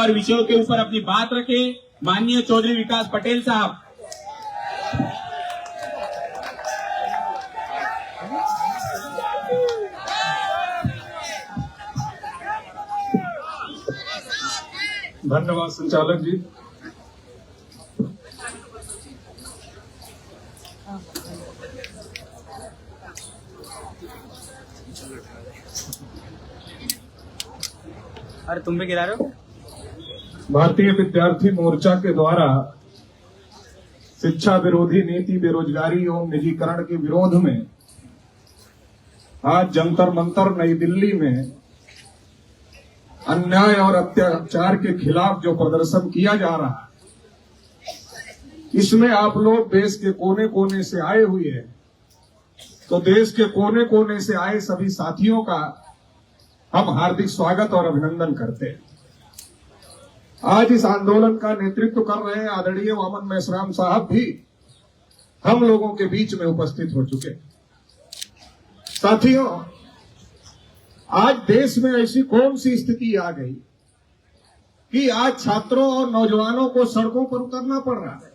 और विषयों के ऊपर अपनी बात रखे माननीय चौधरी विकास पटेल साहब। धन्यवाद संचालक जी। अरे तुम भी गिरा रहे हो। भारतीय विद्यार्थी मोर्चा के द्वारा शिक्षा विरोधी नीति, बेरोजगारी एवं निजीकरण के विरोध में आज जंतर मंतर नई दिल्ली में अन्याय और अत्याचार के खिलाफ जो प्रदर्शन किया जा रहा है, इसमें आप लोग देश के कोने कोने से आए हुए हैं। तो देश के कोने कोने से आए सभी साथियों का हम हार्दिक स्वागत और अभिनंदन करते हैं। आज इस आंदोलन का नेतृत्व कर रहे आदरणीय वामन मेश्राम साहब भी हम लोगों के बीच में उपस्थित हो चुके। साथियों, आज देश में ऐसी कौन सी स्थिति आ गई कि आज छात्रों और नौजवानों को सड़कों पर उतरना पड़ रहा है।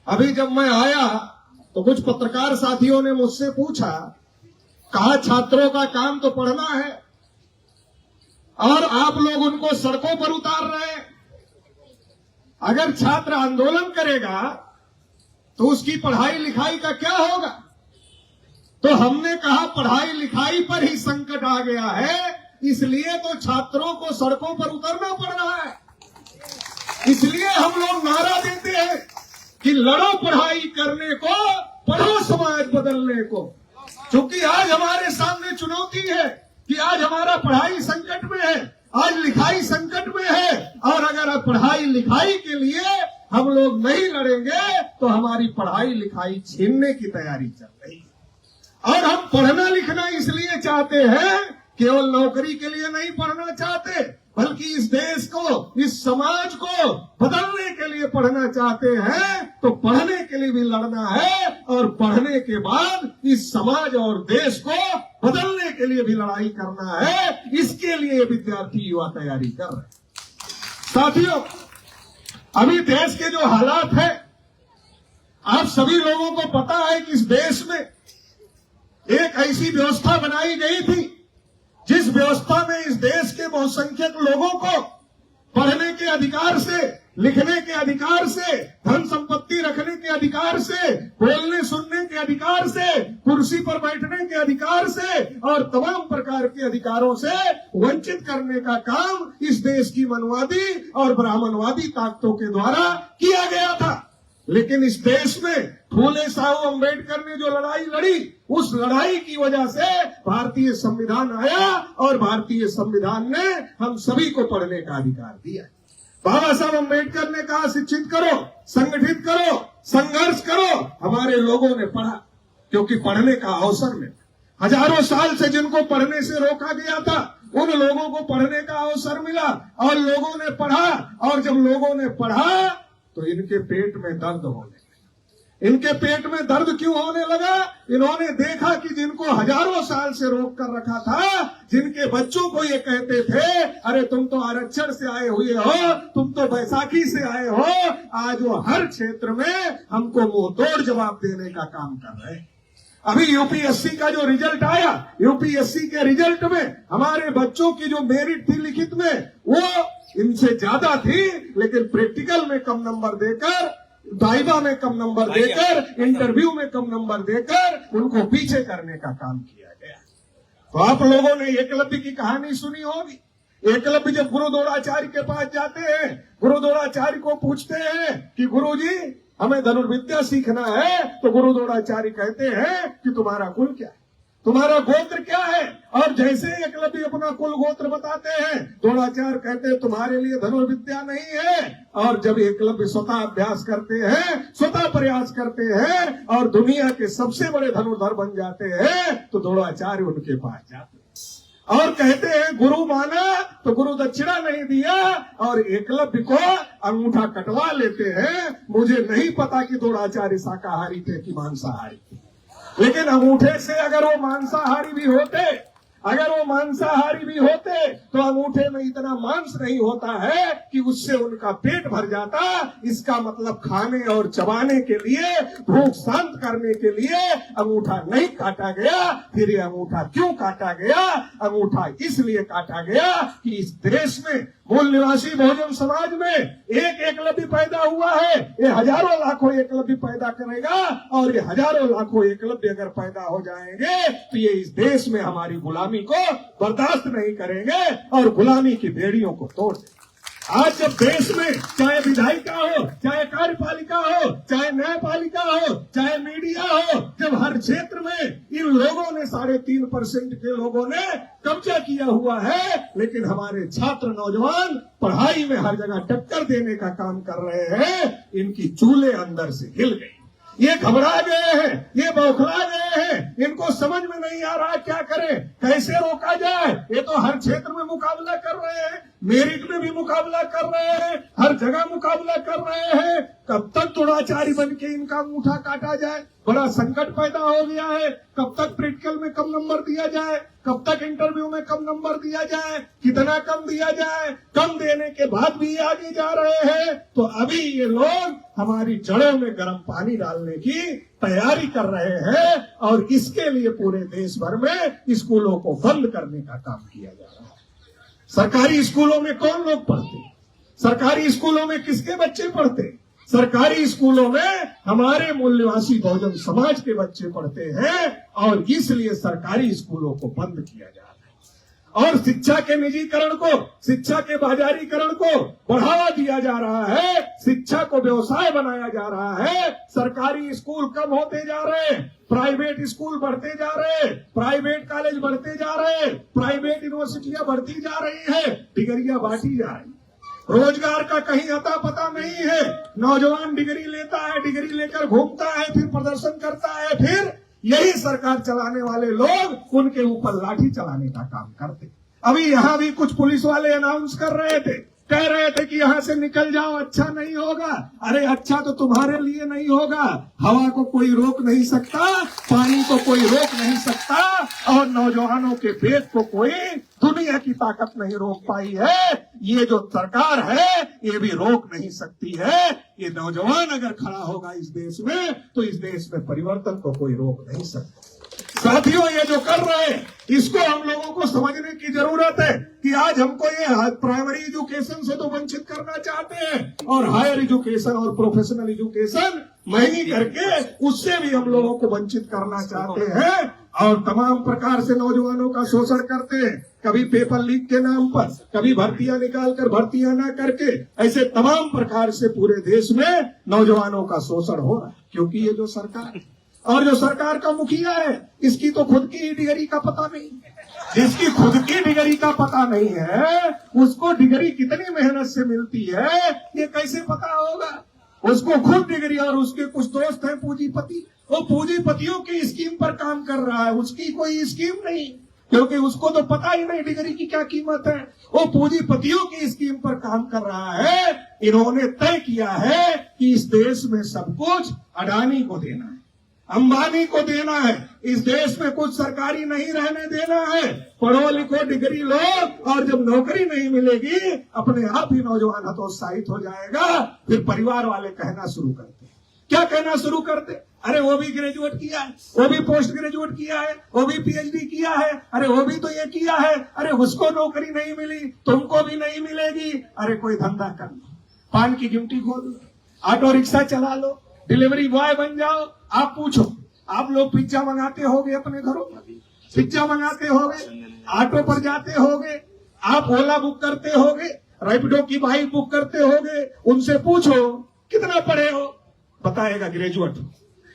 अभी जब मैं आया तो कुछ पत्रकार साथियों ने मुझसे पूछा, कहा छात्रों का काम तो पढ़ना है और आप लोग उनको सड़कों पर उतार रहे हैं। अगर छात्र आंदोलन करेगा तो उसकी पढ़ाई लिखाई का क्या होगा? तो हमने कहा पढ़ाई लिखाई पर ही संकट आ गया है, इसलिए तो छात्रों को सड़कों पर उतरना पड़ रहा है। इसलिए हम लोग नारा देते हैं कि लड़ो पढ़ाई करने को, पढ़ो समाज बदलने को। क्योंकि आज हमारे सामने चुनौती है कि आज हमारा पढ़ाई संकट में है, आज लिखाई संकट में है, और अगर पढ़ाई लिखाई के लिए हम लोग नहीं लड़ेंगे तो हमारी पढ़ाई लिखाई छीनने की तैयारी चल रही है। और हम पढ़ना लिखना इसलिए चाहते हैं, केवल नौकरी के लिए नहीं पढ़ना चाहते, बल्कि इस देश को, इस समाज को बदलने के लिए पढ़ना चाहते हैं। तो पढ़ने के लिए भी लड़ना है और पढ़ने के बाद इस समाज और देश को बदलने के लिए भी लड़ाई करना है। इसके लिए विद्यार्थी युवा तैयारी कर रहे हैं। साथियों, अभी देश के जो हालात है, आप सभी लोगों को पता है कि इस देश में एक ऐसी व्यवस्था बनाई गई थी जिस व्यवस्था में इस देश के बहुसंख्यक लोगों को पढ़ने के अधिकार से, लिखने के अधिकार से, धन संपत्ति रखने के अधिकार से, बोलने सुनने के अधिकार से, कुर्सी पर बैठने के अधिकार से और तमाम प्रकार के अधिकारों से वंचित करने का काम इस देश की मनवादी और ब्राह्मणवादी ताकतों के द्वारा किया गया था। लेकिन इस देश में फूले साहू अम्बेडकर ने जो लड़ाई लड़ी, उस लड़ाई की वजह से भारतीय संविधान आया और भारतीय संविधान ने हम सभी को पढ़ने का अधिकार दिया। बाबा साहब अम्बेडकर ने कहा शिक्षित करो, संगठित करो, संघर्ष करो। हमारे लोगों ने पढ़ा क्योंकि पढ़ने का अवसर मिला। हजारों साल से जिनको पढ़ने से रोका गया था, उन लोगों को पढ़ने का अवसर मिला और लोगों ने पढ़ा। और जब लोगों ने पढ़ा तो इनके पेट में दर्द होने लगा। इनके पेट में दर्द क्यों होने लगा? इन्होंने देखा कि जिनको हजारों साल से रोक कर रखा था, जिनके बच्चों को ये कहते थे अरे तुम तो आरक्षण से आए हुए हो, तुम तो बैसाखी से आए हो, आज वो हर क्षेत्र में हमको मुंह तोड़ जवाब देने का काम कर रहे हैं। अभी यूपीएससी का जो रिजल्ट आया, यूपीएससी के रिजल्ट में हमारे बच्चों की जो मेरिट थी लिखित में, वो इनसे ज्यादा थी, लेकिन प्रैक्टिकल में कम नंबर देकर, वाइवा में कम नंबर देकर, इंटरव्यू में कम नंबर देकर उनको पीछे करने का काम किया गया। तो आप लोगों ने एकलव्य की कहानी सुनी होगी। एकलव्य जब गुरु द्रोणाचार्य के पास जाते हैं, गुरु द्रोणाचार्य को पूछते हैं कि गुरुजी हमें धनुर्विद्या सीखना है, तो गुरु द्रोणाचार्य कहते हैं कि तुम्हारा कुल क्या है, तुम्हारा गोत्र क्या है। और जैसे एकलव्य अपना कुल गोत्र बताते हैं, द्रोणाचार्य कहते हैं तुम्हारे लिए धनुर्विद्या नहीं है। और जब एकलव्य स्वतः अभ्यास करते हैं, स्वतः प्रयास करते हैं और दुनिया के सबसे बड़े धनुर्धर बन जाते हैं, तो द्रोणाचार्य उनके पास जाते हैं और कहते हैं गुरु माना तो गुरु दक्षिणा नहीं दिया, और एकलव्य को अंगूठा कटवा लेते हैं। मुझे नहीं पता कि द्रोणाचार्य शाकाहारी थे कि मांसाहारी थे, लेकिन अंगूठे से अगर वो मांसाहारी भी होते अगर वो मांसाहारी भी होते तो अंगूठे में इतना मांस नहीं होता है कि उससे उनका पेट भर जाता। इसका मतलब खाने और चबाने के लिए, भूख शांत करने के लिए अंगूठा नहीं काटा गया। फिर ये अंगूठा क्यों काटा गया? अंगूठा इसलिए काटा गया कि इस देश में मूल निवासी बहुजन समाज में एक एकलव्य पैदा हुआ है। ये हजारों लाखों एकलव्य पैदा करेगा, और ये हजारों लाखों एकलव्य अगर पैदा हो जाएंगे तो ये इस देश में हमारी गुलामी को बर्दाश्त नहीं करेंगे और गुलामी की बेड़ियों को तोड़ देंगे। आज जब देश में चाहे विधायिका हो, चाहे कार्यपालिका हो, चाहे न्यायपालिका हो, चाहे मीडिया हो, जब हर क्षेत्र में इन लोगों ने 3.5% के लोगों ने कब्जा किया हुआ है, लेकिन हमारे छात्र नौजवान पढ़ाई में हर जगह टक्कर देने का काम कर रहे हैं, इनकी चूल्हे अंदर से हिल गई। ये घबरा गए हैं, ये बौखला गए हैं, इनको समझ में नहीं आ रहा क्या करें, कैसे रोका जाए। ये तो हर क्षेत्र में मुकाबला कर रहे हैं, मेरिट में भी मुकाबला कर रहे हैं, हर जगह मुकाबला कर रहे हैं। कब तक दुराचारी बन के इनका अंगूठा काटा जाए? बड़ा संकट पैदा हो गया है। कब तक प्रैक्टिकल में कम नंबर दिया जाए? कब तक इंटरव्यू में कम नंबर दिया जाए? कितना कम दिया जाए? कम देने के बाद भी आगे जा रहे हैं। तो अभी ये लोग हमारी जड़ों में गर्म पानी डालने की तैयारी कर रहे हैं, और इसके लिए पूरे देश भर में स्कूलों को बंद करने का काम किया जा रहा है। सरकारी स्कूलों में कौन लोग पढ़ते? सरकारी स्कूलों में किसके बच्चे पढ़ते? सरकारी स्कूलों में हमारे मूल निवासी बहुजन समाज के बच्चे पढ़ते हैं, और इसलिए सरकारी स्कूलों को बंद किया जा रहा है। और शिक्षा के निजीकरण को, शिक्षा के बाजारीकरण को बढ़ावा दिया जा रहा है, शिक्षा को व्यवसाय बनाया जा रहा है। सरकारी स्कूल कम होते जा रहे हैं, प्राइवेट स्कूल बढ़ते जा रहे हैं, प्राइवेट कॉलेज बढ़ते जा रहे हैं, प्राइवेट यूनिवर्सिटियां बढ़ती जा रही है, डिग्रियां बांटी जा रही। रोजगार का कहीं अता पता नहीं है। नौजवान डिग्री लेता है, डिग्री लेकर घूमता है, फिर प्रदर्शन करता है, फिर यही सरकार चलाने वाले लोग उनके ऊपर लाठी चलाने का काम करते। अभी यहाँ भी कुछ पुलिस वाले अनाउंस कर रहे थे, कह रहे थे कि यहाँ से निकल जाओ, अच्छा नहीं होगा। अरे अच्छा तो तुम्हारे लिए नहीं होगा। हवा को कोई रोक नहीं सकता, पानी को कोई रोक नहीं सकता, और नौजवानों के वेग को कोई दुनिया की ताकत नहीं रोक पाई है। ये जो सरकार है ये भी रोक नहीं सकती है। ये नौजवान अगर खड़ा होगा इस देश में, तो इस देश में परिवर्तन को कोई रोक नहीं सकता। साथियों, ये जो कर रहे हैं इसको हम लोगों को समझने की जरूरत है कि आज हमको ये प्राइमरी एजुकेशन से तो वंचित करना चाहते हैं, और हायर एजुकेशन और प्रोफेशनल एजुकेशन महंगी करके उससे भी हम लोगों को वंचित करना चाहते हैं, और तमाम प्रकार से नौजवानों का शोषण करते हैं। कभी पेपर लीक के नाम पर, कभी भर्तियां निकालकर भर्तियां ना करके, ऐसे तमाम प्रकार से पूरे देश में नौजवानों का शोषण हो रहा है। क्योंकि ये जो सरकार है और जो सरकार का मुखिया है, इसकी तो खुद की डिग्री का पता नहीं। जिसकी खुद की डिग्री का पता नहीं है, उसको डिग्री कितनी मेहनत से मिलती है ये कैसे पता होगा? उसको खुद डिग्री, और उसके कुछ दोस्त हैं पूंजीपति, वो पूंजीपतियों की स्कीम पर काम कर रहा है, उसकी कोई स्कीम नहीं, क्योंकि उसको तो पता ही नहीं डिग्री की क्या कीमत है। वो पूंजीपतियों की स्कीम पर काम कर रहा है। इन्होंने तय किया है कि इस देश में सब कुछ अडानी को देना है, अंबानी को देना है। इस देश में कुछ सरकारी नहीं रहने देना है। पढ़ो लिखो, डिग्री लो, और जब नौकरी नहीं मिलेगी अपने आप ही नौजवान हतोत्साहित हो जाएगा। फिर परिवार वाले कहना शुरू करते, क्या कहना शुरू करते? अरे वो भी ग्रेजुएट किया है, वो भी पोस्ट ग्रेजुएट किया है, वो भी पीएचडी किया है, अरे वो भी तो ये किया है, अरे उसको नौकरी नहीं मिली, तुमको भी नहीं मिलेगी। अरे कोई धंधा कर लो, पान की गिमटी खोल लो, ऑटो रिक्शा चला लो, डिलीवरी बॉय बन जाओ। आप पूछो, आप लोग पिज्जा मंगाते होगे अपने घरों में, पिज्जा मंगाते होगे, ऑटो पर जाते होगे, आप ओला बुक करते होगे, रैपिडो की बाइक बुक करते होगे। उनसे पूछो कितना पढ़े हो, बताएगा ग्रेजुएट हो,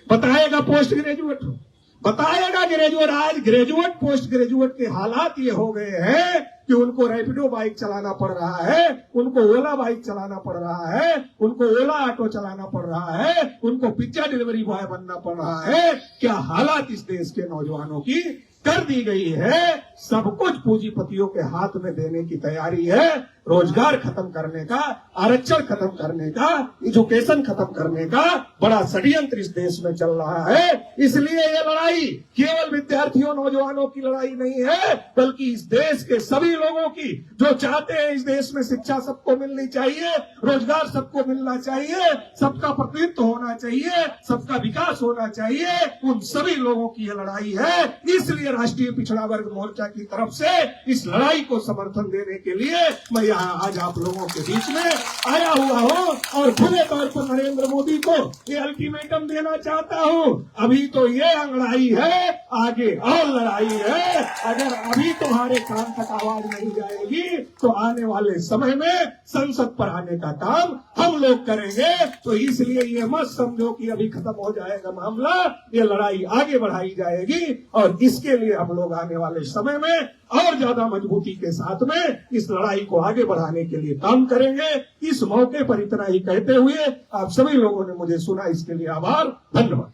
बताएगा पोस्ट ग्रेजुएट हो, बताएगा ग्रेजुएट। आज ग्रेजुएट पोस्ट ग्रेजुएट के हालात ये हो गए हैं कि उनको रैपिडो बाइक चलाना पड़ रहा है, उनको ओला बाइक चलाना पड़ रहा है, उनको ओला ऑटो चलाना पड़ रहा है, उनको पिज्जा डिलीवरी बॉय बनना पड़ रहा है। क्या हालात इस देश के नौजवानों की कर दी गई है। सब कुछ पूंजीपतियों के हाथ में देने की तैयारी है। रोजगार खत्म करने का, आरक्षण खत्म करने का, एजुकेशन खत्म करने का बड़ा षड्यंत्र इस देश में चल रहा है। इसलिए ये लड़ाई केवल विद्यार्थियों नौजवानों की लड़ाई नहीं है, बल्कि इस देश के सभी लोगों की, जो चाहते हैं इस देश में शिक्षा सबको मिलनी चाहिए, रोजगार सबको मिलना चाहिए, सबका प्रतिनिधित्व होना चाहिए, सबका विकास होना चाहिए, उन सभी लोगों की ये लड़ाई है। इसलिए राष्ट्रीय पिछड़ा वर्ग मोर्चा की तरफ से इस लड़ाई को समर्थन देने के लिए मैं यहाँ आज आप लोगों के बीच में आया हुआ हूँ और खुले तौर पर नरेंद्र मोदी को ये अल्टीमेटम देना चाहता हूँ। अभी तो ये लड़ाई है, आगे और लड़ाई है। अगर अभी तुम्हारे कान तक आवाज नहीं जाएगी तो आने वाले समय में संसद पर आने का काम हम लोग करेंगे। तो इसलिए ये मत समझो कि अभी खत्म हो जाएगा मामला, ये लड़ाई आगे बढ़ाई जाएगी और इसके लिए हम लोग आने वाले समय में और ज्यादा मजबूती के साथ में इस लड़ाई को आगे बढ़ाने के लिए काम करेंगे। इस मौके पर इतना ही कहते हुए आप सभी लोगों ने मुझे सुना, इसके लिए आभार, धन्यवाद।